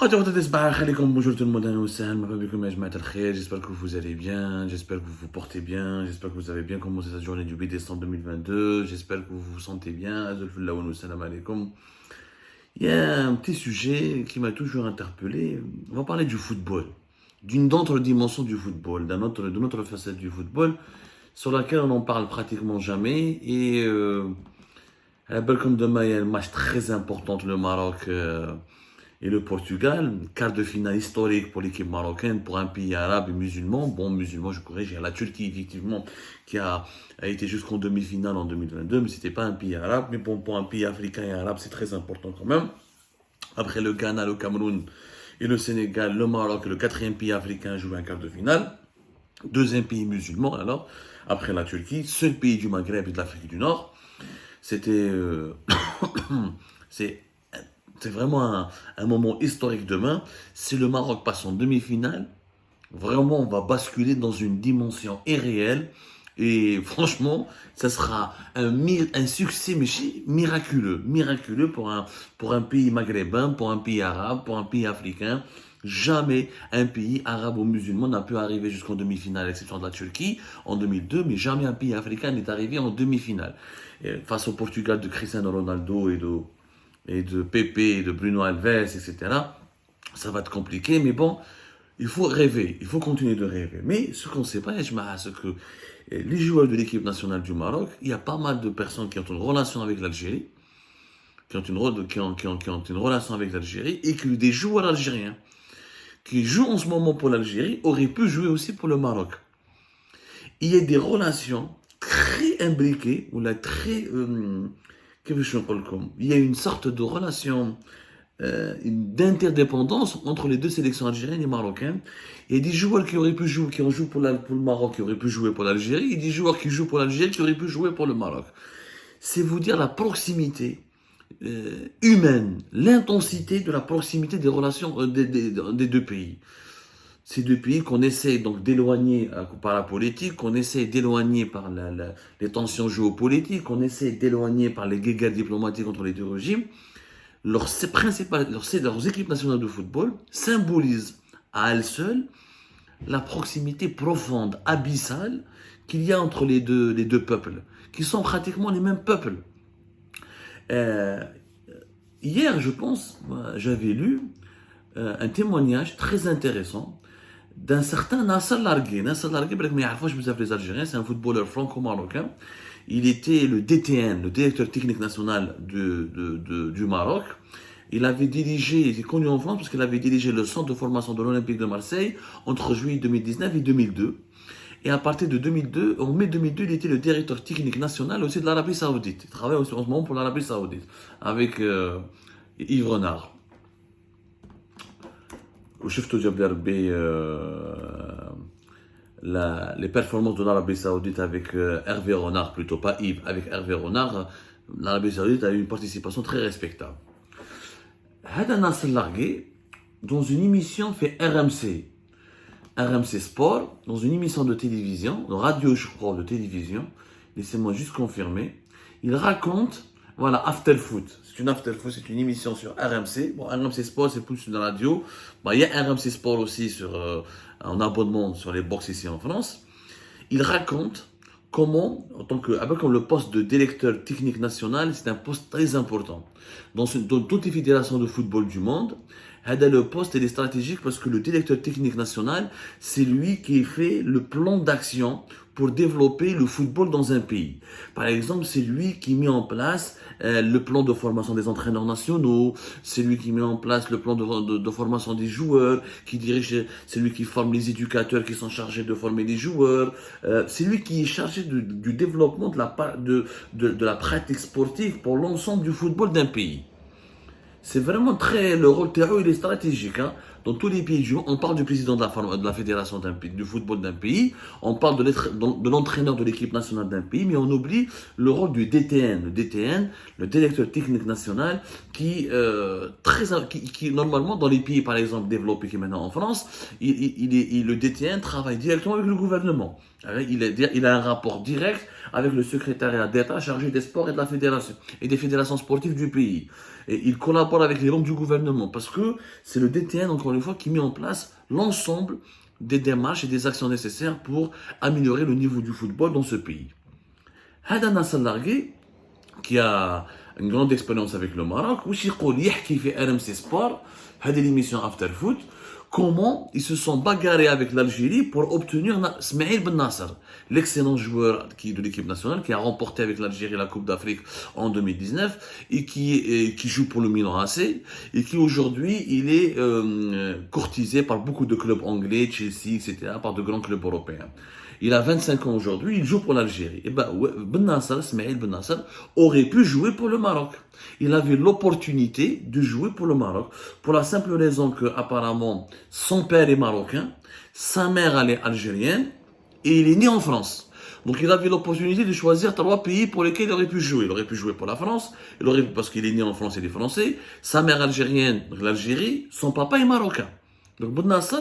Bonjour tout le monde, j'espère que vous allez bien, j'espère que vous vous portez bien, j'espère que vous avez bien commencé cette journée du 8 décembre 2022, j'espère que vous vous sentez bien. Il y a un petit sujet qui m'a toujours interpellé, on va parler du football, d'une autre dimension du football, d'une autre facette du football, sur laquelle on n'en parle pratiquement jamais, et à la Belcom demain, il y a un match très important entre le Maroc et le Portugal, quart de finale historique pour l'équipe marocaine, pour un pays arabe et musulman. Bon, musulman, je corrige, il y a la Turquie, effectivement, qui a été jusqu'en demi-finale en 2022, mais c'était pas un pays arabe. Mais bon, pour un pays africain et arabe, c'est très important quand même. Après le Ghana, le Cameroun et le Sénégal, le Maroc, le quatrième pays africain, a joué un quart de finale. Deuxième pays musulman, alors, après la Turquie, seul pays du Maghreb et de l'Afrique du Nord. C'était... c'est vraiment un moment historique demain. Si le Maroc passe en demi-finale, vraiment, on va basculer dans une dimension irréelle. Et franchement, ça sera un succès miraculeux. Miraculeux pour un pays maghrébin, pour un pays arabe, pour un pays africain. Jamais un pays arabe ou musulman n'a pu arriver jusqu'en demi-finale, à l'exception de la Turquie en 2002, mais jamais un pays africain n'est arrivé en demi-finale. Et face au Portugal de Cristiano Ronaldo et de Pepe et de Bruno Alves, etc., ça va être compliqué, mais bon, il faut rêver, il faut continuer de rêver. Mais ce qu'on ne sait pas, c'est que les joueurs de l'équipe nationale du Maroc, il y a pas mal de personnes qui ont une relation avec l'Algérie, qui ont une relation avec l'Algérie, et que des joueurs algériens qui jouent en ce moment pour l'Algérie auraient pu jouer aussi pour le Maroc. Il y a des relations très imbriquées, ou là, très... il y a une sorte de relation d'interdépendance entre les deux sélections algériennes et marocaines. Il y a des joueurs qui auraient pu jouer, qui ont joué pour le Maroc, qui auraient pu jouer pour l'Algérie, et des joueurs qui jouent pour l'Algérie, qui auraient pu jouer pour le Maroc. C'est vous dire la proximité humaine, l'intensité de la proximité des relations des deux pays. Ces deux pays qu'on essaie donc d'éloigner par la politique, qu'on essaie d'éloigner par les tensions géopolitiques, qu'on essaie d'éloigner par les guéguerres diplomatiques entre les deux régimes. Leurs équipes nationales de football symbolisent à elles seules la proximité profonde, abyssale qu'il y a entre les deux peuples, qui sont pratiquement les mêmes peuples. Hier, je pense, j'avais lu un témoignage très intéressant d'un certain Nasser Largué. Nasser Largué, les Algériens, c'est un footballeur franco-marocain. Il était le DTN, le directeur technique national du Maroc. Il était connu en France parce qu'il avait dirigé le centre de formation de l'Olympique de Marseille entre juillet 2019 et 2002. Et à partir de 2002, en mai 2002, il était le directeur technique national aussi de l'Arabie Saoudite. Il travaille aussi en ce moment pour l'Arabie Saoudite avec Yves Renard. وشفتوا جاب لي les performances de l'Arabie Saoudite avec Hervé Renard, plutôt pas Yves, avec Hervé Renard, l'Arabie Saoudite a eu une participation très respectable. Hada Nasser Largué, dans une émission fait RMC Sport, dans une émission de télévision, de radio je crois, de télévision, laissez-moi juste confirmer, il raconte, voilà, After Foot. C'est une émission sur RMC. Bon, RMC Sport, c'est plus une radio. Bon, il y a RMC Sport aussi en abonnement sur les box ici en France. Il raconte comment, comme le poste de directeur technique national, c'est un poste très important. Dans toutes les fédérations de football du monde, le poste est stratégique parce que le directeur technique national, c'est lui qui fait le plan d'action pour développer le football dans un pays. Par exemple, c'est lui qui met en place le plan de formation des entraîneurs nationaux, c'est lui qui met en place le plan de formation des joueurs, c'est lui qui forme les éducateurs qui sont chargés de former les joueurs, c'est lui qui est chargé du développement de la pratique sportive pour l'ensemble du football d'un pays. C'est vraiment le rôle terreau, il est stratégique. Dans tous les pays du monde, on parle du président de la fédération d'un pays, du football d'un pays, on parle de l'entraîneur de l'équipe nationale d'un pays, mais on oublie le rôle du DTN. Le DTN, le directeur technique national, qui normalement dans les pays par exemple développés qui est maintenant en France, le DTN travaille directement avec le gouvernement. Il a un rapport direct avec le secrétariat d'État chargé des sports et de la fédération et des fédérations sportives du pays. Et il collabore avec les membres du gouvernement parce que c'est le DTN, encore une fois, qui met en place l'ensemble des démarches et des actions nécessaires pour améliorer le niveau du football dans ce pays. Hada Nasser Largué, qui a une grande expérience avec le Maroc, qui fait RMC Sport, l'émission After Foot, comment ils se sont bagarrés avec l'Algérie pour obtenir Smaïl Ben Nasser, l'excellent joueur de l'équipe nationale qui a remporté avec l'Algérie la Coupe d'Afrique en 2019 et qui joue pour le Milan AC et qui aujourd'hui il est courtisé par beaucoup de clubs anglais, Chelsea, etc., par de grands clubs européens. Il a 25 ans aujourd'hui, il joue pour l'Algérie. Et Ben Nasser, Smaïl Ben Nasser, aurait pu jouer pour le Maroc. Il avait l'opportunité de jouer pour le Maroc, pour la simple raison que, apparemment, son père est marocain, sa mère elle est algérienne, et il est né en France. Donc il avait l'opportunité de choisir 3 pays pour lesquels il aurait pu jouer. Il aurait pu jouer pour la France, parce qu'il est né en France, il est français, sa mère algérienne, l'Algérie, son papa est marocain. Donc Ben Nasser,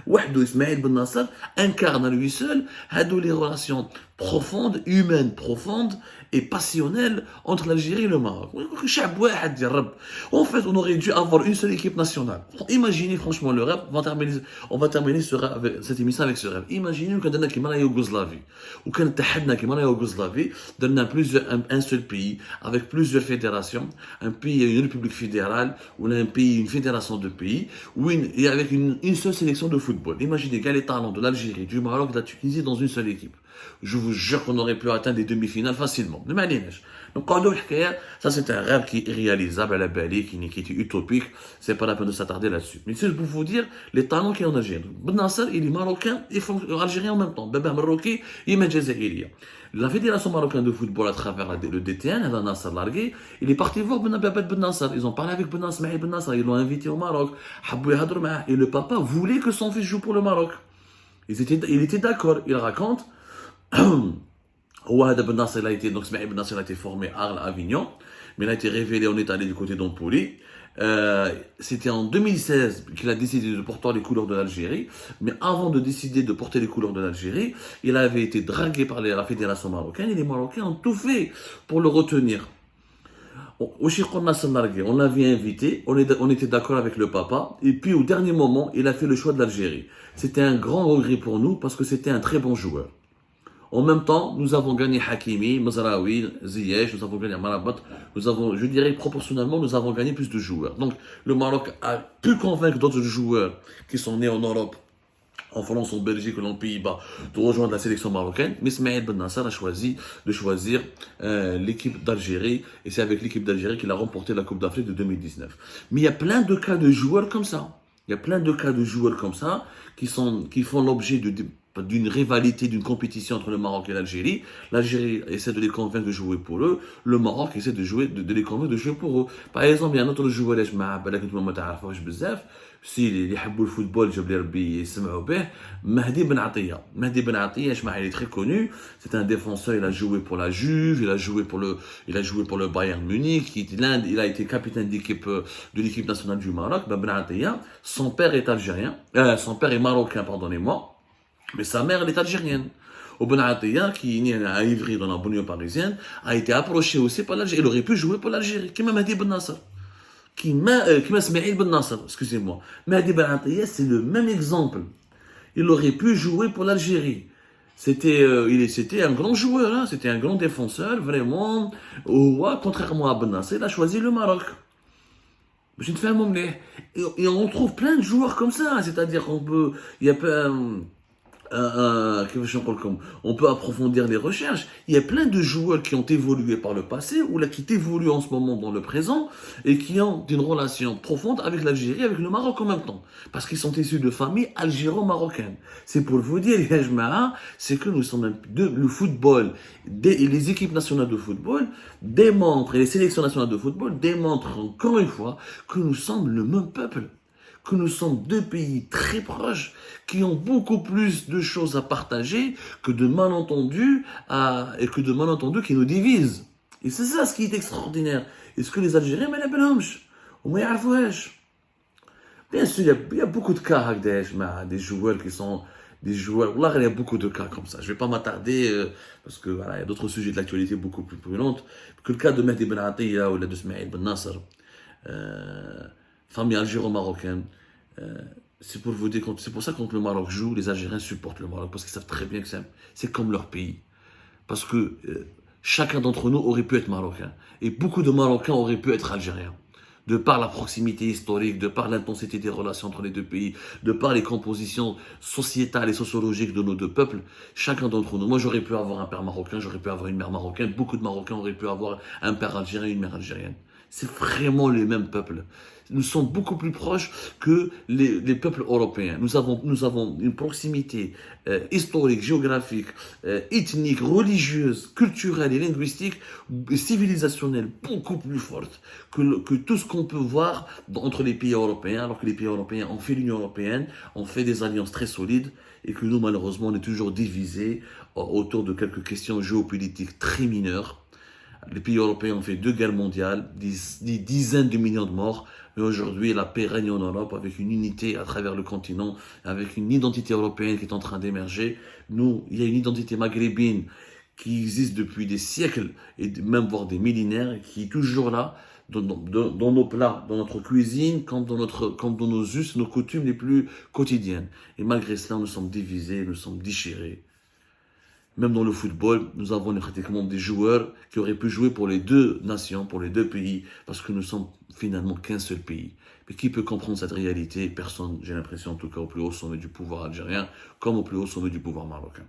Ismaël Ben Nasser incarne à lui seul les relations profondes, humaines profondes et passionnelles entre l'Algérie et le Maroc. En fait, on aurait dû avoir une seule équipe nationale. Imaginez franchement le rêve, on va terminer cette émission avec ce rêve. Imaginez qu'on a la Yougoslavie, ou qu'on a la Yougoslavie, un seul pays, avec plusieurs fédérations, un pays, une république fédérale, ou un pays, une fédération de pays, et avec une seule sélection de football. Imaginez quel est le talent de l'Algérie, du Maroc, de la Tunisie dans une seule équipe. Je vous jure qu'on aurait pu atteindre les demi-finales facilement. Donc, ça c'est un rêve qui est réalisable à la Bali, qui est utopique. C'est pas la peine de s'attarder là-dessus. Mais c'est pour vous dire les talents qu'il y a en Algérie. Ben Nasser, il est marocain et algérien en même temps. Baba marocain, il est jazaïrien. La Fédération marocaine de football, à travers le DTN, Nasser Largué, il est parti voir Ben Nasser. Ils ont parlé avec Ben Nasser, ils l'ont invité au Maroc. Et le papa voulait que son fils joue pour le Maroc. Il était d'accord. Il raconte. Ben Nasser, donc Smaïl Ben Nasser a été formé à Arles, Avignon, mais il a été révélé en Italie du côté d'Empoli. C'était en 2016 qu'il a décidé de porter les couleurs de l'Algérie, mais avant de décider de porter les couleurs de l'Algérie, il avait été dragué par la fédération marocaine et les Marocains ont tout fait pour le retenir. On l'avait invité, on était d'accord avec le papa, et puis au dernier moment, il a fait le choix de l'Algérie. C'était un grand regret pour nous parce que c'était un très bon joueur. En même temps, nous avons gagné Hakimi, Mazraoui, Ziyech, nous avons gagné Marabat. Je dirais proportionnellement, nous avons gagné plus de joueurs. Donc, le Maroc a pu convaincre d'autres joueurs qui sont nés en Europe, en France, en Belgique ou en Pays-Bas, de rejoindre la sélection marocaine. Mais Smaïl Ben Nasser a choisi de choisir l'équipe d'Algérie. Et c'est avec l'équipe d'Algérie qu'il a remporté la Coupe d'Afrique de 2019. Mais il y a plein de cas de joueurs comme ça. Il y a plein de cas de joueurs comme ça qui font l'objet d'une rivalité, d'une compétition entre le Maroc et l'Algérie. L'Algérie essaie de les convaincre de jouer pour eux. Le Maroc essaie de les convaincre de jouer pour eux. Par exemple, il y a un autre joueur, si اللي يحبوا الفوتبول جاب لي ربي يسمعوا به مهدي بن عطية. Mehdi Ben Attia, il est très connu, c'est un défenseur, il a joué pour la Juve, il a joué pour le Bayern Munich, il a été capitaine de l'équipe nationale du Maroc. Ben Attia, son père est algérien, son père est marocain, pardonnez-moi, mais sa mère elle est algérienne. Ben Attia, qui est né à Ivry dans la banlieue parisienne, a été approché aussi par l'Algérie. Il aurait pu jouer pour l'Algérie, comme Mehdi Ben Nasser. Qui m'a Smaïl Ben Nasser, excusez-moi. Mehdi Ben Attia, c'est le même exemple. Il aurait pu jouer pour l'Algérie. C'était un grand joueur, hein. C'était un grand défenseur, vraiment. Contrairement à Ben Nasser, il a choisi le Maroc. Et on trouve plein de joueurs comme ça, c'est-à-dire on peut approfondir les recherches. Il y a plein de joueurs qui ont évolué par le passé ou là qui évoluent en ce moment dans le présent et qui ont une relation profonde avec l'Algérie, avec le Maroc en même temps. Parce qu'ils sont issus de familles algéro-marocaines. C'est pour vous dire, c'est que nous sommes le football, les équipes nationales de football démontrent, et les sélections nationales de football démontrent encore une fois que nous sommes le même peuple. que nous sommes deux pays très proches qui ont beaucoup plus de choses à partager que de malentendus et que de malentendus qui nous divisent. Et c'est ça ce qui est extraordinaire. Et ce que les Algériens, mais ne savent pas. Bien sûr, il y a beaucoup de cas des joueurs qui sont des joueurs. Là, il y a beaucoup de cas comme ça. Je ne vais pas m'attarder parce que voilà, il y a d'autres sujets de l'actualité beaucoup plus brûlantes que le cas de Mehdi Ben Attia ou de Smaïl Ben Nasser, euh, famille algéro-marocaine. Euh, c'est pour vous dire, c'est pour ça que quand le Maroc joue, les Algériens supportent le Maroc parce qu'ils savent très bien que c'est comme leur pays. Parce que chacun d'entre nous aurait pu être marocain et beaucoup de Marocains auraient pu être algériens de par la proximité historique, de par l'intensité des relations entre les deux pays, de par les compositions sociétales et sociologiques de nos deux peuples, chacun d'entre nous, moi j'aurais pu avoir un père marocain, j'aurais pu avoir une mère marocaine, beaucoup de Marocains auraient pu avoir un père algérien et une mère algérienne. C'est vraiment les mêmes peuples. Nous sommes beaucoup plus proches que les peuples européens. Nous avons une proximité historique, géographique, ethnique, religieuse, culturelle et linguistique, civilisationnelle beaucoup plus forte que tout ce qu'on peut voir entre les pays européens, alors que les pays européens ont fait l'Union européenne, ont fait des alliances très solides, et que nous, malheureusement, on est toujours divisés autour de quelques questions géopolitiques très mineures. Les pays européens ont fait 2 guerres mondiales, des dizaines de millions de morts, mais aujourd'hui la paix règne en Europe avec une unité à travers le continent, avec une identité européenne qui est en train d'émerger. Nous, il y a une identité maghrébine qui existe depuis des siècles et même voire des millénaires, et qui est toujours là dans nos plats, dans notre cuisine, comme dans nos us, nos coutumes les plus quotidiennes. Et malgré cela, nous sommes divisés, nous sommes déchirés. Même dans le football, nous avons pratiquement des joueurs qui auraient pu jouer pour les deux nations, pour les deux pays, parce que nous sommes finalement qu'un seul pays. Mais qui peut comprendre cette réalité? Personne, j'ai l'impression, en tout cas au plus haut sommet du pouvoir algérien, comme au plus haut sommet du pouvoir marocain.